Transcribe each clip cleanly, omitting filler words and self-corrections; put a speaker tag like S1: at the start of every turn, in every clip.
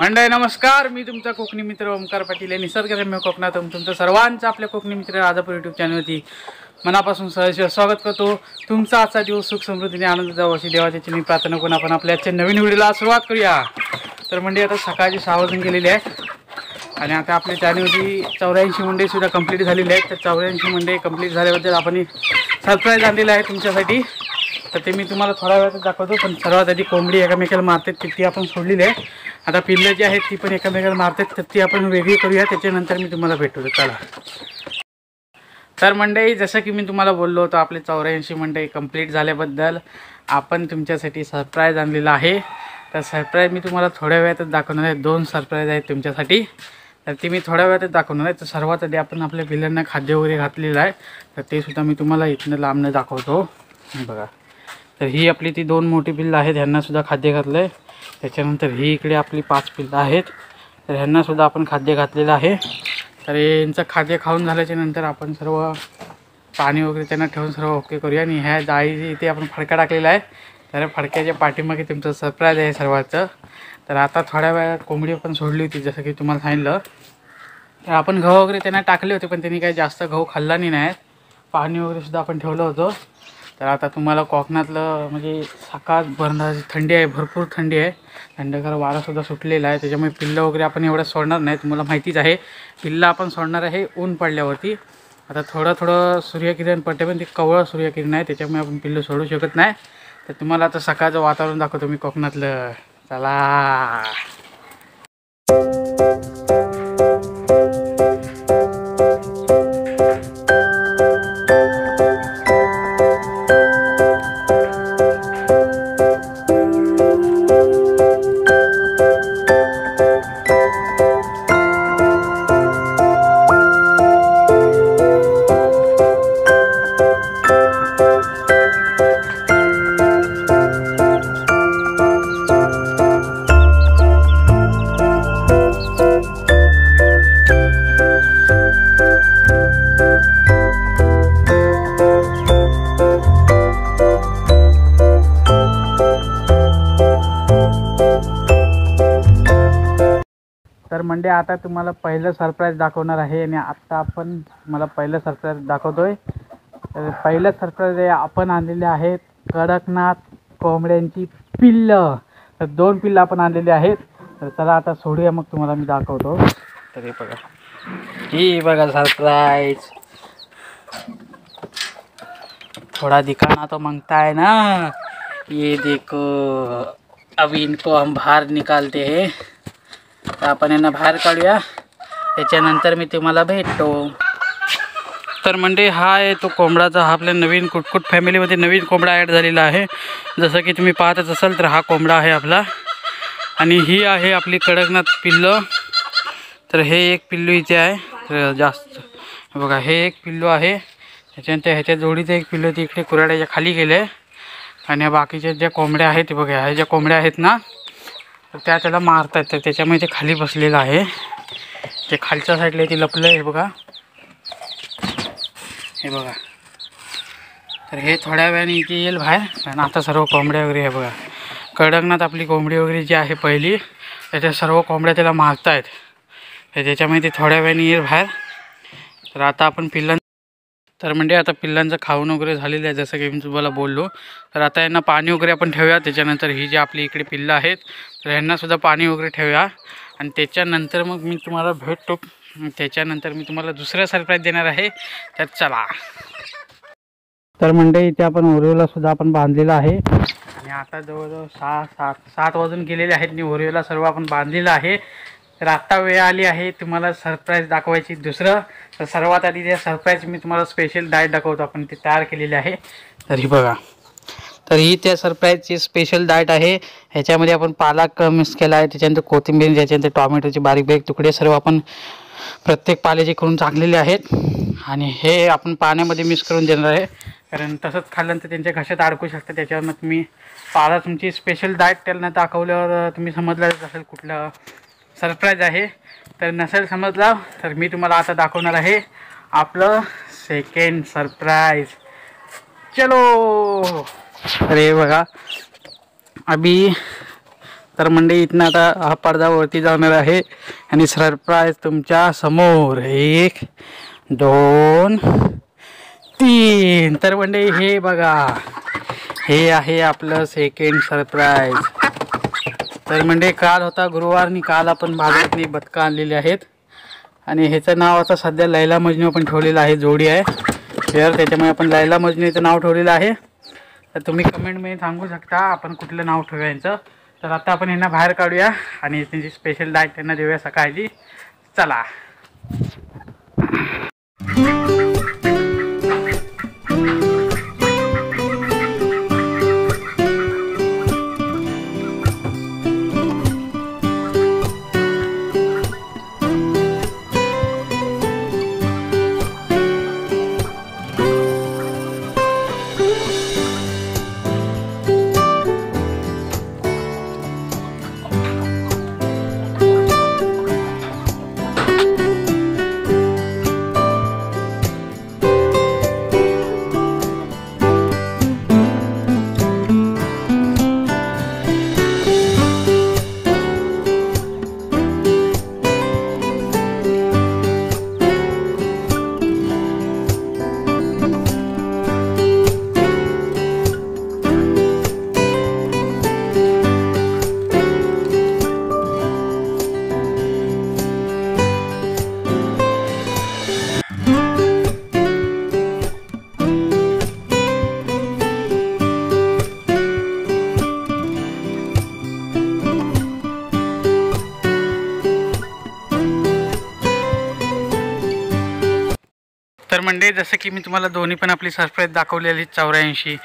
S1: मंडळी नमस्कार, मी तुमचा कोकणी मित्र ओमकार पाटील आहे. निसर्गरम्य कोकणातून तुमचं सर्वांचं आपल्या कोकणी मित्र राजापूर यूट्यूब चॅनलवरती मनापासून सहर्ष स्वागत करतो. तुमचा आजचा दिवस सुख समृद्धीने आनंद जावं अशी देवाची मी प्रार्थना करून आपण आपल्या आजच्या नवीन व्हिडिओला सुरुवात करूया. तर मंडळी आता सकाळचे 6 वाजून गेलेले आहेत आणि आता आपल्या चॅनलवरती 84 मंडळी सुद्धा कंप्लीट झालेले आहेत. तर 84 मंडळी कंप्लीट झाल्याबद्दल आपण सरप्राईज आणलेलं आहे तुमच्यासाठी. तर ते मी तुम्हाला थोड्या वेळातच दाखवतो. पण सर्वात आधी कोंबडी एकामेकाला मारतात ती आपण सोडलेली आहे. आता पिल्लं जी आहेत ती पण एकामेकाला मारतात तर ती आपण वेगळी करूया. त्याच्यानंतर मी तुम्हाला भेटतो. चला. तर मंडळी जसं की मी तुम्हाला बोललो होतो आपले 84 मंडळी कंप्लीट झाल्याबद्दल आपण तुमच्यासाठी सरप्राईज आणलेला आहे. तर सरप्राईज मी तुम्हाला थोड्या वेळातच दाखवणार आहे. 2 सरप्राईज आहेत तुमच्यासाठी. तर ती मी थोड्या वेळातच दाखवणार आहे. तर सर्वात आधी आपण आपल्या पिल्लांना खाद्य वगैरे घातलेलं आहे. तर ते सुद्धा मी तुम्हाला इथनं लांबनं दाखवतो. बघा, तर ही आपली ती 2 मोठी पिल्लं आहेत, ह्यांनासुद्धा खाद्य घातलं आहे. त्याच्यानंतर ही इकडे आपली 5 पिल्लं आहेत. तर ह्यांनासुद्धा आपण खाद्य घातलेलं आहे. तर यांचं खाद्य खाऊन झाल्याच्या नंतर आपण सर्व पाणी वगैरे त्यांना ठेवून सर्व ओके करूया. आणि ह्या जाळी इथे आपण फडका टाकलेला आहे. तर फडक्याच्या पाठीमागे तुमचं सरप्राईज आहे सर्वांचं. तर आता थोड्या वेळात कोंबडी पण सोडली होती जसं की तुम्हाला सांगितलं. तर आपण गहू वगैरे त्यांना टाकले होते पण त्यांनी काही जास्त गहू खाल्ला नाही. पाणी वगैरे सुद्धा आपण ठेवलं होतं. तर आता तुम्हाला कोकणातलं म्हणजे सकाळ भरणारी थंडी आहे, भरपूर थंडी आहे. थंडगार वारासुद्धा सुटलेला आहे. त्याच्यामुळे पिल्लं वगैरे आपण एवढं सोडणार नाही. तुम्हाला माहितीच आहे पिल्लं आपण सोडणार आहे ऊन पडल्यावरती. आता थोडं सूर्यकिरण पडते पण ते कवळं सूर्यकिरण आहे त्याच्यामुळे आपण पिल्लं सोडू शकत नाही. तर तुम्हाला आता सकाळचं वातावरण दाखवतो मी कोकणातलं. चला. तर म्हणजे आता तुम्हाला पहिलं सरप्राईज दाखवणार आहे आणि आत्ता आपण तुम्हाला पहिलं सरप्राईज दाखवतोय. तर पहिलं सरप्राईज आहे आपण आणलेले आहेत कडकनाथ कोंबड्यांची पिल्लं. तर 2 पिल्लं आपण आणलेली आहेत. तर चला आता सोडूया मग तुम्हाला मी दाखवतो. तर हे बघा, ही बघा सरप्राईज. थोड़ा दिखाना तो मांगता है ना. ये देखो अभी इनको हम बाहर निकालते हैं. तर आपण यांना बाहेर काढूया त्याच्यानंतर मी तुम्हाला भेटतो. तर म्हणजे हा आहे तो कोंबडाचा. हा आपल्या नवीन कुटकुट फॅमिलीमध्ये नवीन कोंबडा ॲड झालेला आहे. जसं की तुम्ही पाहतच असाल तर हा कोंबडा आहे आपला. आणि ही आहे आपली कडकनाथ पिल्लं. तर हे एक पिल्लू इथे आहे. तर जास्त बघा हे एक पिल्लू आहे. त्याच्यानंतर ह्याच्या जोडीचं एक पिल्लू इकडे कुऱ्हाड्याच्या खाली गेलं आहे. आणि बाकीच्या ज्या कोंबड्या आहेत ते बघा, ह्या ज्या कोंबड्या आहेत ना तर त्या त्याला मारतात. तर त्याच्यामुळे ते खाली बसलेलं आहे. ते खालच्या साईडला ते लपलं आहे बघा, हे बघा. तर हे थोड्या वेळाने इथे येईल बाहेर. कारण आता सर्व कोंबड्या वगैरे आहे बघा. कडकनाथ आपली कोंबडी वगैरे जी आहे पहिली त्याच्या सर्व कोंबड्या त्याला मारत आहेत. तर त्याच्यामुळे ते थोड्या वेळाने येईल बाहेर. तर आता आपण तर म्हणजे आता पिल्लांचं खाऊन वगैरे झालेलं आहे जसं की मी तुम्हाला बोललो. तर आता यांना पाणी वगैरे आपण ठेवूया. त्याच्यानंतर ही जी आपली इकडे पिल्लं आहेत तर यांनासुद्धा पाणी वगैरे ठेवूया. आणि त्याच्यानंतर मग मी तुम्हाला भेटतो. त्याच्यानंतर मी तुम्हाला दुसरा सरप्राईज देणार आहे. तर चला. तर म्हणजे इथे आपण ओरिओला सुद्धा आपण बांधलेला आहे. आणि आता जवळजवळ 7 वाजून गेलेले आहेत आणि ओरिओला सर्व आपण बांधलेलं आहे. तर आत्ता वेळ आली आहे तुम्हाला सरप्राईज दाखवायची दुसरं. तर सर्वात आधी त्या सरप्राईज मी तुम्हाला स्पेशल डाएट दाखवतो. आपण ते तयार केलेले आहे. तर ही बघा, तर ही त्या सरप्राईजची स्पेशल डाएट आहे. ह्याच्यामध्ये आपण पालक मिक्स केला आहे, त्याच्यानंतर कोथिंबीर, त्याच्यानंतर टॉमॅटोचे बारीक बारीक तुकडे सर्व आपण प्रत्येक पाल्याचे करून टाकलेले आहेत. आणि हे आपण पाण्यामध्ये मिक्स करून देणार आहे. कारण तसंच खाल्ल्यानंतर त्यांच्या घशात अडकू शकतं. त्याच्यावर तुम्ही पाला तुमची स्पेशल डाएट त्यांना दाखवल्यावर तुम्ही समजलं असेल कुठलं सरप्राईज आहे. तर नसेल समजला तर मी तुम्हाला आता दाखवणार आहे आपलं सेकंड सरप्राईज. चलो. अरे बघा, अभी तर मंडळी इथनं आता हा पडदा वरती जाणार आहे आणि सरप्राईज तुमच्या समोर 1 2 3. तर मंडळी हे बघा, हे आहे आपलं सेकंड सरप्राईज. तर म्हणजे काल होता गुरुवार आणि काल आपण बाजारातली बदकं आणलेली आहेत आणि ह्याचं नाव आता सध्या लैला मजनू आपण ठेवलेलं आहे. जोडी आहे शेअर, त्याच्यामुळे आपण लैला मजनू याचं नाव ठेवलेलं आहे. तर तुम्ही कमेंटमध्ये सांगू शकता आपण कुठलं नाव ठेवायचं. तर आता आपण यांना बाहेर काढूया आणि त्यांची स्पेशल डाएट त्यांना देऊया सकाळची. चला. तर म्हणजे जसं की मी तुम्हाला दोन्ही पण आपली सरप्राईज दाखवलेली 84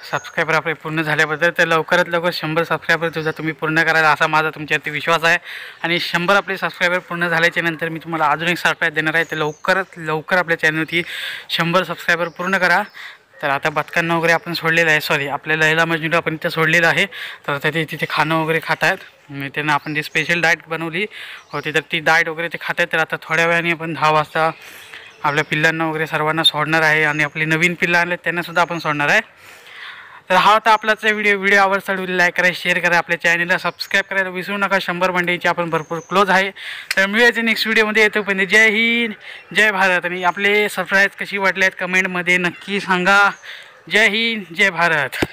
S1: सबस्क्रायबर आपले पूर्ण झाल्याबद्दल. तर लवकरात लवकर 100 सबस्क्रायबर तुझा तुम्ही पूर्ण करायला असा माझा तुमच्यावरती विश्वास आहे. आणि 100 आपले सबस्क्रायबर पूर्ण झाल्याच्या नंतर मी तुम्हाला अजून एक सरप्राईज देणार आहे. तर लवकरात लवकर आपल्या चॅनलवरती 100 सबस्क्रायबर पूर्ण करा. तर आता बदकांना वगैरे आपण सोडलेलं आहे, सॉरी आपल्या लैला मजनूला आपण इथं सोडलेलं आहे. तर ते तिथे खाणं वगैरे खात आहेत. त्यांना आपण जी स्पेशल डाएट बनवली होती तर ती डाएट वगैरे ते खात आहेत. तर आता थोड्या वेळाने आपण 10 वाजता आपल्या पिल्लांना वगैरे सर्वांना सोडणार आहे आणि आपली नवीन पिल्लं आणले त्यांनासुद्धा आपण सोडणार आहे. तर हा होता आपलाच व्हिडिओ आवडला व्हिडिओ लाईक करा, शेअर करा, आपल्या चॅनलला सबस्क्राईब करायला विसरू नका. 100 मंडळीची आपण भरपूर क्लोज आहे. तर मिळूयाचे नेक्स्ट व्हिडिओमध्ये येतो. पण जय हिंद, जय भारत. आणि आपले सरप्राईज कशी वाटले आहेत कमेंटमध्ये नक्की सांगा. जय हिंद, जय भारत.